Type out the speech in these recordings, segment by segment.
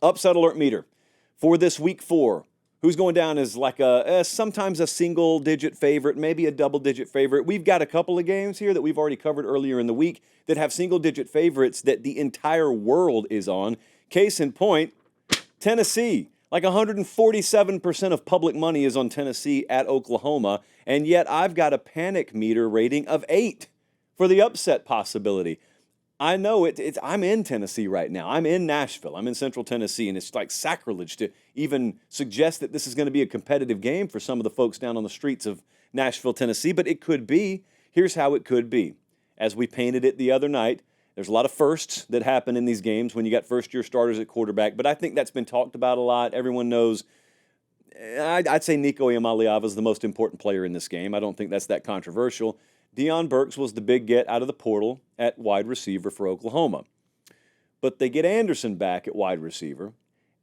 upset alert meter for this week 4. Who's going down as like sometimes a single-digit favorite, maybe a double-digit favorite. We've got a couple of games here that we've already covered earlier in the week that have single-digit favorites that the entire world is on. Case in point, Tennessee. Like 147% of public money is on Tennessee at Oklahoma, and yet I've got a panic meter rating of 8 for the upset possibility. I know I'm in Tennessee right now. I'm in Nashville. I'm in Central Tennessee, and it's like sacrilege to even suggest that this is going to be a competitive game for some of the folks down on the streets of Nashville, Tennessee, but it could be. Here's how it could be. As we painted it the other night, there's a lot of firsts that happen in these games when you got first-year starters at quarterback, but I think that's been talked about a lot. Everyone knows. I'd say Nico Iamaleava is the most important player in this game. I don't think that's that controversial. Deion Burks was the big get out of the portal at wide receiver for Oklahoma. But they get Anderson back at wide receiver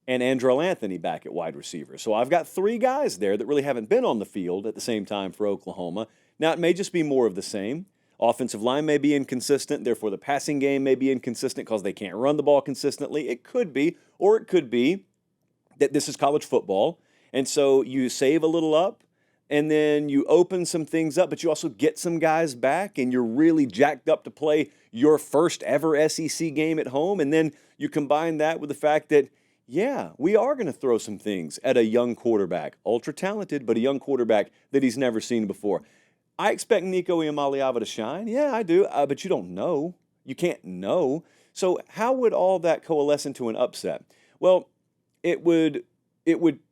and Andrell Anthony back at wide receiver. So I've got 3 guys there that really haven't been on the field at the same time for Oklahoma. Now, it may just be more of the same. Offensive line may be inconsistent, therefore the passing game may be inconsistent because they can't run the ball consistently. It could be, or it could be that this is college football, and so you save a little up, and then you open some things up, but you also get some guys back, and you're really jacked up to play your first ever SEC game at home. And then you combine that with the fact that, yeah, we are going to throw some things at a young quarterback, ultra talented, but a young quarterback that he's never seen before. I expect Nico Iamaleava to shine. Yeah, I do, but you don't know. You can't know. So how would all that coalesce into an upset? Well, it would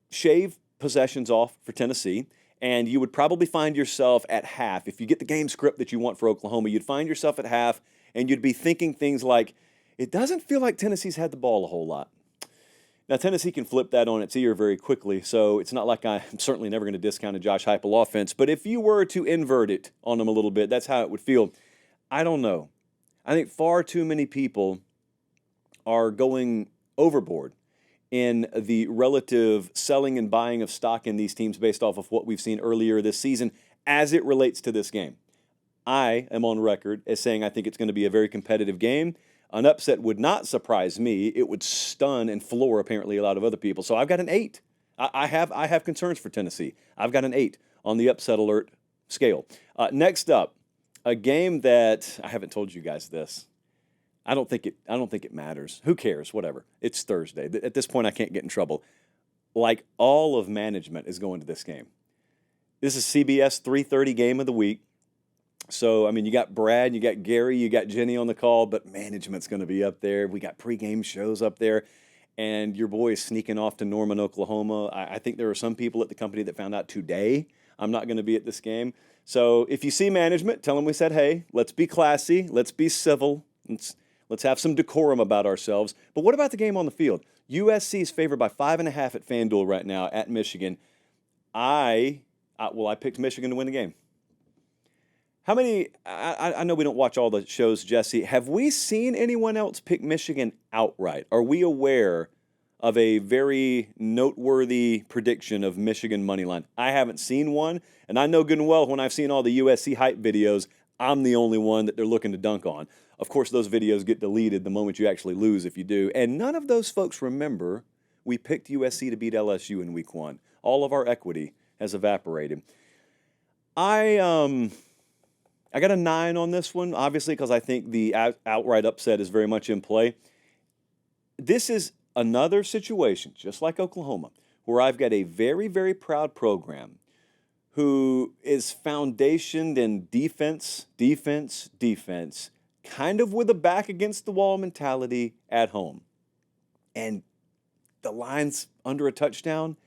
shave possessions off for Tennessee. And you would probably find yourself at half. If you get the game script that you want for Oklahoma, you'd find yourself at half, and you'd be thinking things like, it doesn't feel like Tennessee's had the ball a whole lot. Now, Tennessee can flip that on its ear very quickly, so it's not like I'm certainly never going to discount a Josh Heupel offense. But if you were to invert it on them a little bit, that's how it would feel. I don't know. I think far too many people are going overboard in the relative selling and buying of stock in these teams based off of what we've seen earlier this season as it relates to this game. I am on record as saying I think it's going to be a very competitive game. An upset would not surprise me. It would stun and floor apparently a lot of other people. So I've got an 8. I have concerns for Tennessee. I've got an 8 on the upset alert scale. Next up, a game that I haven't told you guys this. I don't think it matters. Who cares? Whatever. It's Thursday. At this point, I can't get in trouble. Like all of management is going to this game. This is CBS 3:30 game of the week. So, I mean, you got Brad, you got Gary, you got Jenny on the call, but management's going to be up there. We got pregame shows up there, and your boy is sneaking off to Norman, Oklahoma. I think there are some people at the company that found out today I'm not going to be at this game. So if you see management, tell them we said, hey, let's be classy, let's be civil, let's have some decorum about ourselves. But what about the game on the field? USC is favored by 5.5 at FanDuel right now at Michigan. I picked Michigan to win the game. How many, I know we don't watch all the shows, Jesse. Have we seen anyone else pick Michigan outright? Are we aware of a very noteworthy prediction of Michigan money line? I haven't seen one, and I know good and well when I've seen all the USC hype videos, I'm the only one that they're looking to dunk on. Of course, those videos get deleted the moment you actually lose if you do, and none of those folks remember we picked USC to beat LSU in week 1. All of our equity has evaporated. I got a 9 on this one, obviously, because I think the outright upset is very much in play. This is another situation, just like Oklahoma, where I've got a very, very proud program who is foundationed in defense, kind of with a back against the wall mentality at home. And the line's under a touchdown,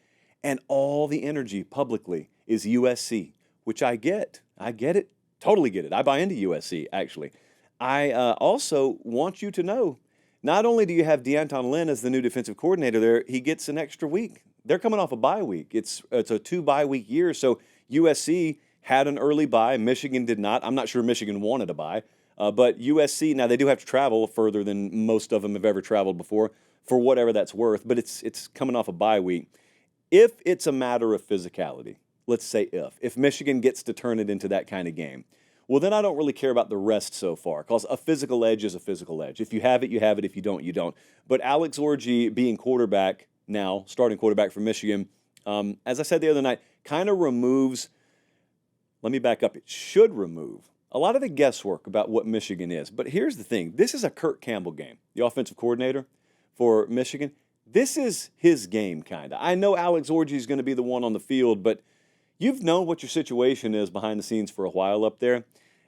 and all the energy publicly is USC, which I get. I get it. Totally get it. I buy into USC, actually. I also want you to know, not only do you have D'Anton Lynn as the new defensive coordinator there, he gets an extra week. They're coming off a bye week. It's a 2-bye-week year, so USC had an early bye. Michigan did not. I'm not sure Michigan wanted a bye. But USC, now they do have to travel further than most of them have ever traveled before, for whatever that's worth, but it's coming off a bye week. If it's a matter of physicality, let's say if Michigan gets to turn it into that kind of game, well, then I don't really care about the rest so far because a physical edge is a physical edge. If you have it, you have it. If you don't, you don't. But Alex Orji being quarterback now, starting quarterback for Michigan, as I said the other night, kind of removes, let me back up, it should remove a lot of the guesswork about what Michigan is. But here's the thing. This is a Kurt Campbell game, the offensive coordinator for Michigan. This is his game, kind of. I know Alex Orji is going to be the one on the field, but you've known what your situation is behind the scenes for a while up there.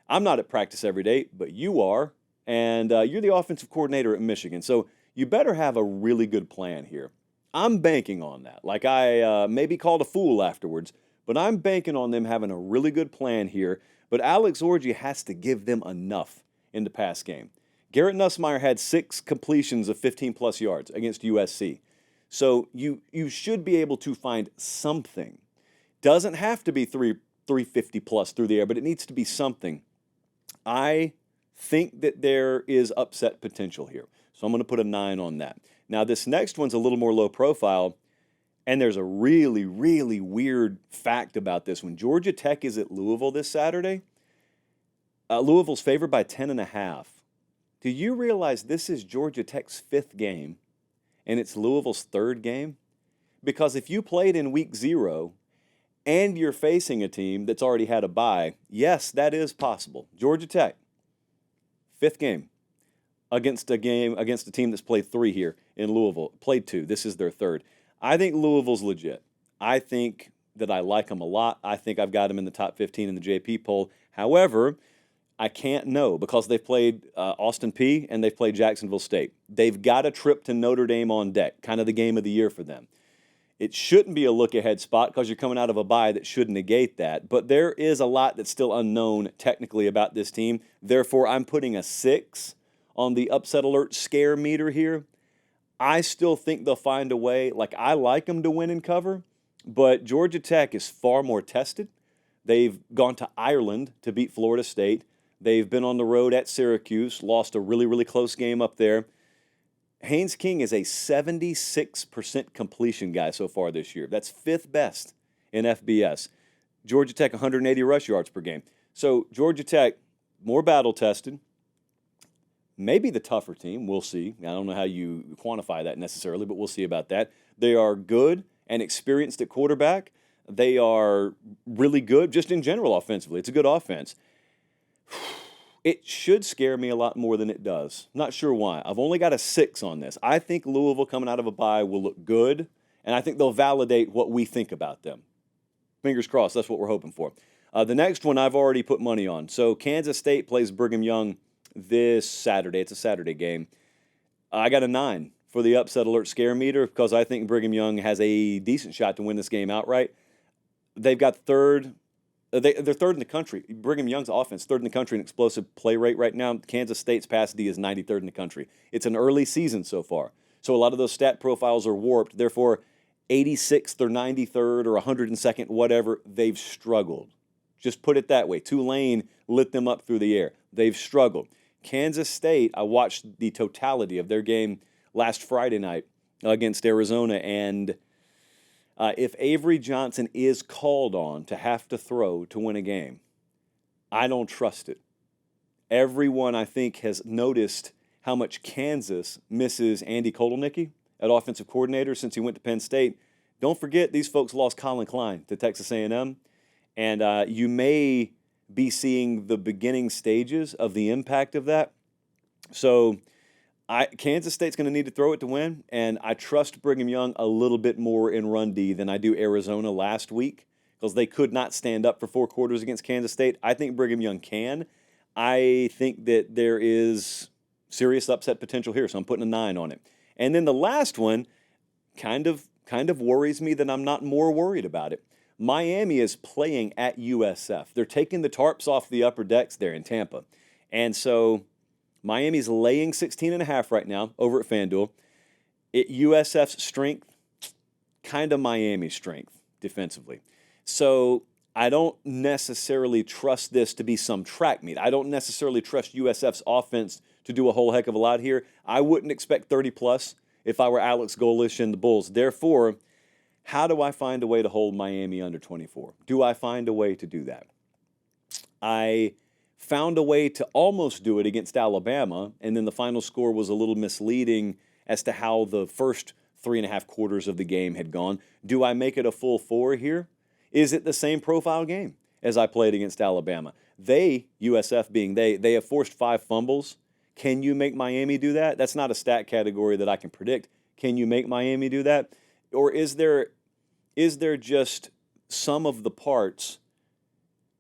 I'm not at practice every day, but you are, and you're the offensive coordinator at Michigan. So you better have a really good plan here. I'm banking on that. Like I may be called a fool afterwards, but I'm banking on them having a really good plan here. But Alex Orji has to give them enough in the pass game. Garrett Nussmeier had 6 completions of 15-plus yards against USC. So you should be able to find something. Doesn't have to be 350-plus through the air, but it needs to be something. I think that there is upset potential here. So I'm going to put a 9 on that. Now, this next one's a little more low profile, and there's a really, really weird fact about this one. Georgia Tech is at Louisville this Saturday. Louisville's favored by 10.5. Do you realize this is Georgia Tech's 5th game, and it's Louisville's 3rd game? Because if you played in week 0 and you're facing a team that's already had a bye, yes, that is possible. Georgia Tech, 5th game against a team that's played 3 here in Louisville. Played 2. This is their 3rd. I think Louisville's legit. I think that I like them a lot. I think I've got them in the top 15 in the JP poll. However, I can't know because they've played Austin Peay and they've played Jacksonville State. They've got a trip to Notre Dame on deck, kind of the game of the year for them. It shouldn't be a look-ahead spot because you're coming out of a bye that should negate that. But there is a lot that's still unknown technically about this team. Therefore, I'm putting a 6 on the upset alert scare meter here. I still think they'll find a way. Like, I like them to win and cover, but Georgia Tech is far more tested. They've gone to Ireland to beat Florida State. They've been on the road at Syracuse, lost a really, really close game up there. Haynes King is a 76% completion guy so far this year. That's 5th best in FBS. Georgia Tech, 180 rush yards per game. So Georgia Tech, more battle-tested. Maybe the tougher team. We'll see. I don't know how you quantify that necessarily, but we'll see about that. They are good and experienced at quarterback. They are really good just in general offensively. It's a good offense. It should scare me a lot more than it does. Not sure why. I've only got a 6 on this. I think Louisville coming out of a bye will look good, and I think they'll validate what we think about them. Fingers crossed. That's what we're hoping for. The next one I've already put money on. So Kansas State plays Brigham Young this Saturday. It's a Saturday game. I got a 9 for the upset alert scare meter because I think Brigham Young has a decent shot to win this game outright. They've got third. They're 3rd in the country. Brigham Young's offense, 3rd in the country in explosive play rate right now. Kansas State's pass D is 93rd in the country. It's an early season so far. So a lot of those stat profiles are warped. Therefore, 86th or 93rd or 102nd, whatever, they've struggled. Just put it that way. Tulane lit them up through the air. They've struggled. Kansas State, I watched the totality of their game last Friday night against Arizona, and if Avery Johnson is called on to have to throw to win a game, I don't trust it. Everyone, I think, has noticed how much Kansas misses Andy Kotelnicki at offensive coordinator since he went to Penn State. Don't forget, these folks lost Colin Klein to Texas A&M, and you may be seeing the beginning stages of the impact of that. So Kansas State's going to need to throw it to win, and I trust Brigham Young a little bit more in run D than I do Arizona last week because they could not stand up for 4 quarters against Kansas State. I think Brigham Young can. I think that there is serious upset potential here, so I'm putting a 9 on it. And then the last one kind of worries me that I'm not more worried about it. Miami is playing at USF. They're taking the tarps off the upper decks there in Tampa. And so Miami's laying 16.5 right now over at FanDuel. USF's strength, kind of Miami's strength defensively. So I don't necessarily trust this to be some track meet. I don't necessarily trust USF's offense to do a whole heck of a lot here. I wouldn't expect 30-plus if I were Alex Golesh and the Bulls. Therefore, how do I find a way to hold Miami under 24? Do I find a way to do that? I found a way to almost do it against Alabama, and then the final score was a little misleading as to how the first 3.5 quarters of the game had gone. Do I make it a full 4 here? Is it the same profile game as I played against Alabama? They, USF being they have forced 5 fumbles. Can you make Miami do that? That's not a stat category that I can predict. Can you make Miami do that? Or is there just some of the parts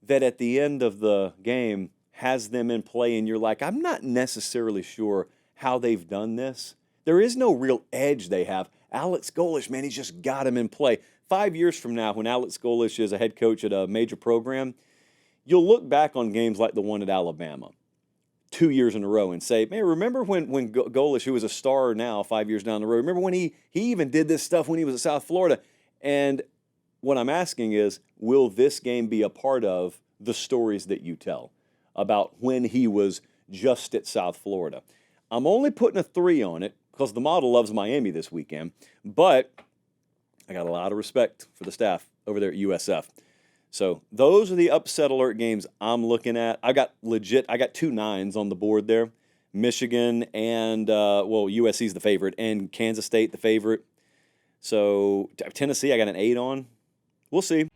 that at the end of the game has them in play and you're like, I'm not necessarily sure how they've done this? There is no real edge they have. Alex Golesh, man, he's just got him in play. 5 years from now, when Alex Golesh is a head coach at a major program, you'll look back on games like the one at Alabama 2 years in a row and say, man, remember when Golesh, who is a star now 5 years down the road, remember when he even did this stuff when he was at South Florida? And what I'm asking is, will this game be a part of the stories that you tell about when he was just at South Florida? I'm only putting a 3 on it because the model loves Miami this weekend, but I got a lot of respect for the staff over there at USF. So those are the upset alert games I'm looking at. I got 2 9s on the board there. Michigan and, USC's the favorite, and Kansas State the favorite. So Tennessee, I got an 8 on. We'll see.